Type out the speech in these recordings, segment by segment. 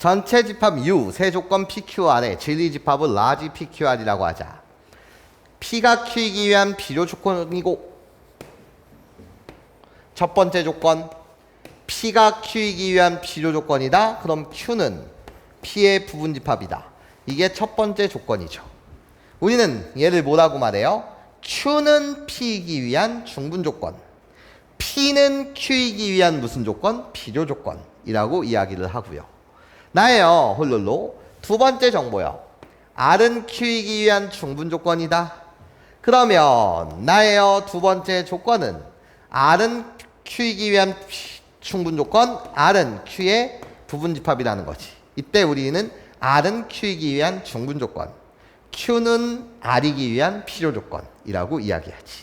전체 집합 U 세조건 PQR의 진리 집합을 라지 PQR이라고 하자. P가 Q이기 위한 필요 조건이고 첫 번째 조건 P가 Q이기 위한 필요 조건이다. 그럼 Q는 P의 부분 집합이다. 이게 첫 번째 조건이죠. 우리는 얘를 뭐라고 말해요? Q는 P이기 위한 중분 조건, P는 Q이기 위한 무슨 조건? 필요 조건이라고 이야기를 하고요. 나예요. 홀롤로 두 번째 정보요. R은 Q이기 위한 중분 조건이다. 그러면 나예요. 두 번째 조건은 R은 Q이기 위한 충분 조건, R은 Q의 부분 집합이라는 거지. 이때 우리는 R은 Q이기 위한 중분 조건, Q는 R이기 위한 필요 조건이라고 이야기하지.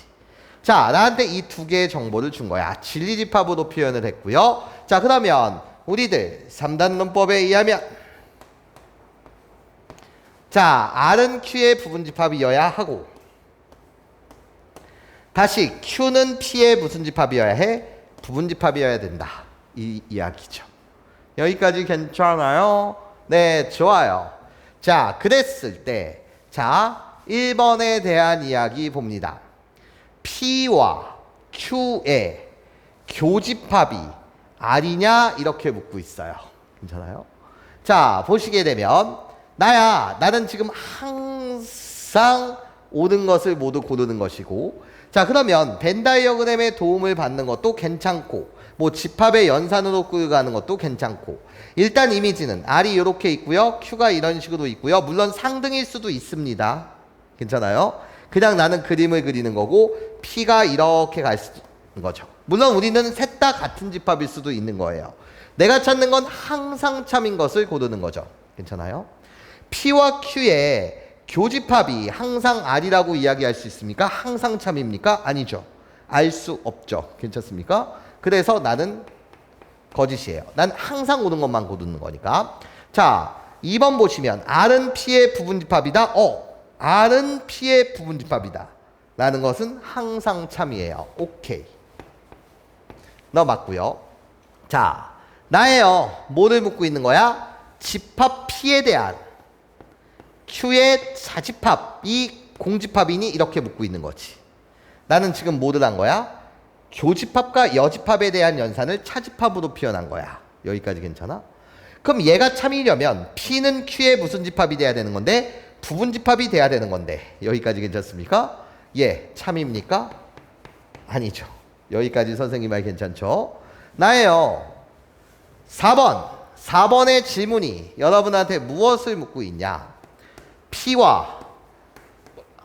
자, 나한테 이 두 개의 정보를 준 거야. 진리 집합으로 표현을 했고요. 자, 그러면 우리들 3단 논법에 의하면 자, R은 Q의 부분 집합이어야 하고 다시 Q는 P의 무슨 집합이어야 해? 부분 집합이어야 된다. 이 이야기죠. 여기까지 괜찮아요? 네, 좋아요. 자, 그랬을 때 자, 1번에 대한 이야기 봅니다. P와 Q의 교집합이 R이냐? 이렇게 묻고 있어요. 괜찮아요? 자, 보시게 되면 나는 지금 항상 옳은 것을 모두 고르는 것이고 자, 그러면 벤 다이어그램의 도움을 받는 것도 괜찮고 뭐 집합의 연산으로 끌고 가는 것도 괜찮고 일단 이미지는 R이 이렇게 있고요. Q가 이런 식으로 있고요. 물론 상등일 수도 있습니다. 괜찮아요? 그냥 나는 그림을 그리는 거고 P가 이렇게 갈 수도 있는 거죠. 물론 우리는 셋 다 같은 집합일 수도 있는 거예요. 내가 찾는 건 항상 참인 것을 고르는 거죠. 괜찮아요? P와 Q의 교집합이 항상 R이라고 이야기할 수 있습니까? 항상 참입니까? 아니죠. 알 수 없죠. 괜찮습니까? 그래서 나는 거짓이에요. 난 항상 오는 것만 고르는 거니까. 자, 2번 보시면 R은 P의 부분 집합이다. R은 P의 부분 집합이다. 라는 것은 항상 참이에요. 오케이. 너 맞고요. 자, 나예요. 뭐를 묻고 있는 거야? 집합 P에 대한 Q의 자집합이 공집합이니 이렇게 묻고 있는 거지. 나는 지금 뭐를 한 거야? 교집합과 여집합에 대한 연산을 차집합으로 표현한 거야. 여기까지 괜찮아? 그럼 얘가 참이려면 P는 Q의 무슨 집합이 돼야 되는 건데? 부분 집합이 돼야 되는 건데. 여기까지 괜찮습니까? 예, 참입니까? 아니죠. 여기까지 선생님 말 괜찮죠? 나예요. 4번의 질문이 여러분한테 무엇을 묻고 있냐? P와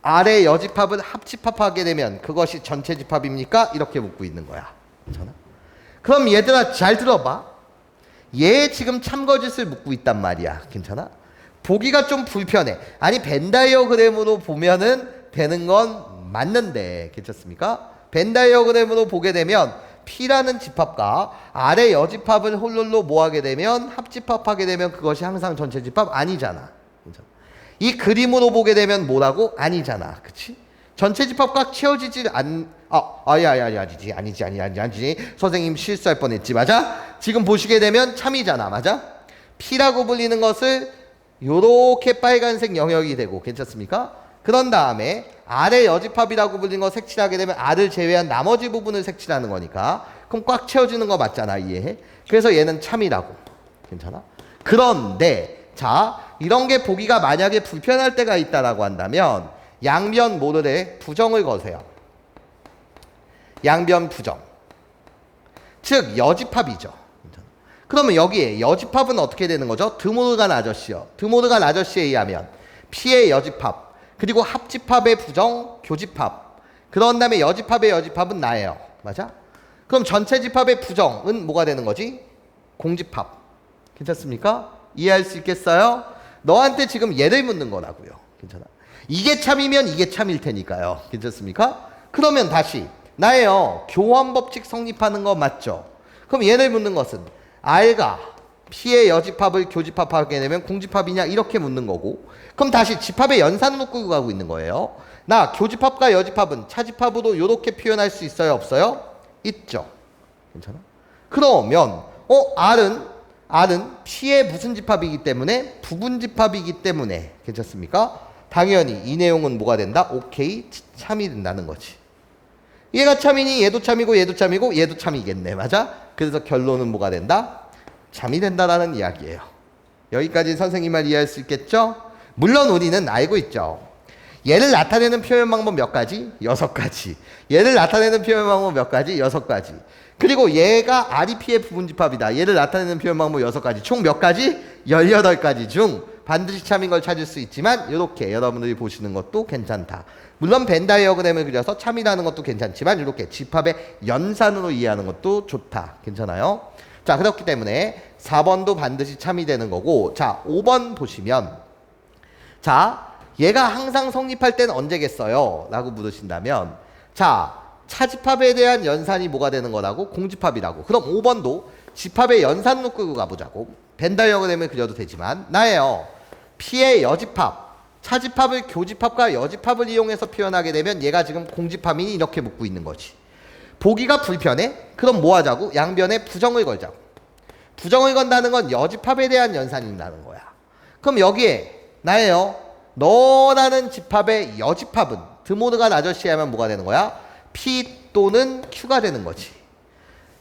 R의 여집합을 합집합하게 되면 그것이 전체 집합입니까? 이렇게 묻고 있는 거야. 괜찮아? 그럼 얘들아 잘 들어봐. 얘 지금 참거짓을 묻고 있단 말이야. 괜찮아? 보기가 좀 불편해. 아니 벤 다이어그램으로 보면은 되는 건 맞는데 괜찮습니까? 벤 다이어그램으로 보게 되면 P라는 집합과 R의 여집합을 홀롤로 모하게 되면 합집합하게 되면 그것이 항상 전체 집합 아니잖아. 괜찮아? 이 그림으로 보게 되면 뭐라고? 아니잖아. 그치? 전체 집합과 채워지지 아니지. 선생님 실수할 뻔했지. 맞아? 지금 보시게 되면 참이잖아. 맞아? P라고 불리는 것을 요렇게 빨간색 영역이 되고 괜찮습니까? 그런 다음에 R의 여집합이라고 불리는 거 색칠하게 되면 R을 제외한 나머지 부분을 색칠하는 거니까 그럼 꽉 채워지는 거 맞잖아. 이해해? 그래서 얘는 참이라고. 괜찮아? 그런데 자, 이런 게 보기가 만약에 불편할 때가 있다라고 한다면 양변 모델에 부정을 거세요. 양변 부정. 즉 여집합이죠. 그러면 여기에 여집합은 어떻게 되는 거죠? 드모르간 아저씨요. 드모르간 아저씨에 의하면 P의 여집합 그리고 합집합의 부정 교집합 그런 다음에 여집합의 여집합은 나예요. 맞아? 그럼 전체 집합의 부정은 뭐가 되는 거지? 공집합. 괜찮습니까? 이해할 수 있겠어요? 너한테 지금 얘를 묻는 거라고요. 괜찮아? 이게 참이면 이게 참일 테니까요. 괜찮습니까? 그러면 다시 나예요. 교환 법칙 성립하는 거 맞죠? 그럼 얘를 묻는 것은 R과 P의 여집합을 교집합하게 되면 공집합이냐 이렇게 묻는 거고 그럼 다시 집합의 연산으로 끌고 가고 있는 거예요. 나 교집합과 여집합은 차집합으로 이렇게 표현할 수 있어요? 없어요? 있죠. 괜찮아? 그러면 R은 R은 P의 무슨 집합이기 때문에 부분집합이기 때문에 괜찮습니까? 당연히 이 내용은 뭐가 된다? 오케이 참이 된다는 거지. 얘가 참이니 얘도 참이고 얘도 참이고 얘도 참이겠네. 맞아? 그래서 결론은 뭐가 된다? 참이 된다라는 이야기예요. 여기까지 선생님 말 이해할 수 있겠죠? 물론 우리는 알고 있죠. 얘를 나타내는 표현 방법 몇 가지? 6가지. 얘를 나타내는 표현 방법 몇 가지? 6가지. 그리고 얘가 R이 P의 부분집합이다. 얘를 나타내는 표현 방법 6가지. 총 몇 가지? 18가지 중 반드시 참인 걸 찾을 수 있지만 이렇게 여러분들이 보시는 것도 괜찮다. 물론 벤 다이어그램을 그려서 참이라는 것도 괜찮지만 이렇게 집합의 연산으로 이해하는 것도 좋다. 괜찮아요? 자, 그렇기 때문에 4번도 반드시 참이 되는 거고, 자 5번 보시면, 자 얘가 항상 성립할 때는 언제겠어요? 라고 물으신다면, 자 차집합에 대한 연산이 뭐가 되는 거라고? 공집합이라고. 그럼 5번도 집합의 연산으로 끌고 가보자고. 벤 다이어그램을 그려도 되지만 나예요. P의 여집합, 차집합을 교집합과 여집합을 이용해서 표현하게 되면 얘가 지금 공집합이니 이렇게 묶고 있는 거지. 보기가 불편해? 그럼 뭐 하자고? 양변에 부정을 걸자고. 부정을 건다는 건 여집합에 대한 연산이라는 거야. 그럼 여기에 나예요. 너라는 집합의 여집합은 드모르간 아저씨 하면 뭐가 되는 거야? P 또는 Q가 되는 거지.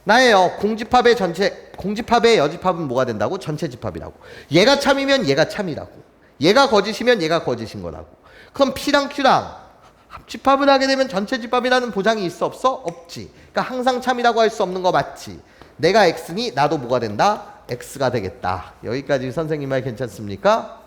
나예요. 공집합의 여집합은 뭐가 된다고? 전체 집합이라고. 얘가 참이면 얘가 참이라고. 얘가 거짓이면 얘가 거짓인 거라고. 그럼 P랑 Q랑 합집합을 하게 되면 전체 집합이라는 보장이 있어 없어? 없지. 그러니까 항상 참이라고 할 수 없는 거 맞지. 내가 X니 나도 뭐가 된다? X가 되겠다. 여기까지 선생님 말 괜찮습니까?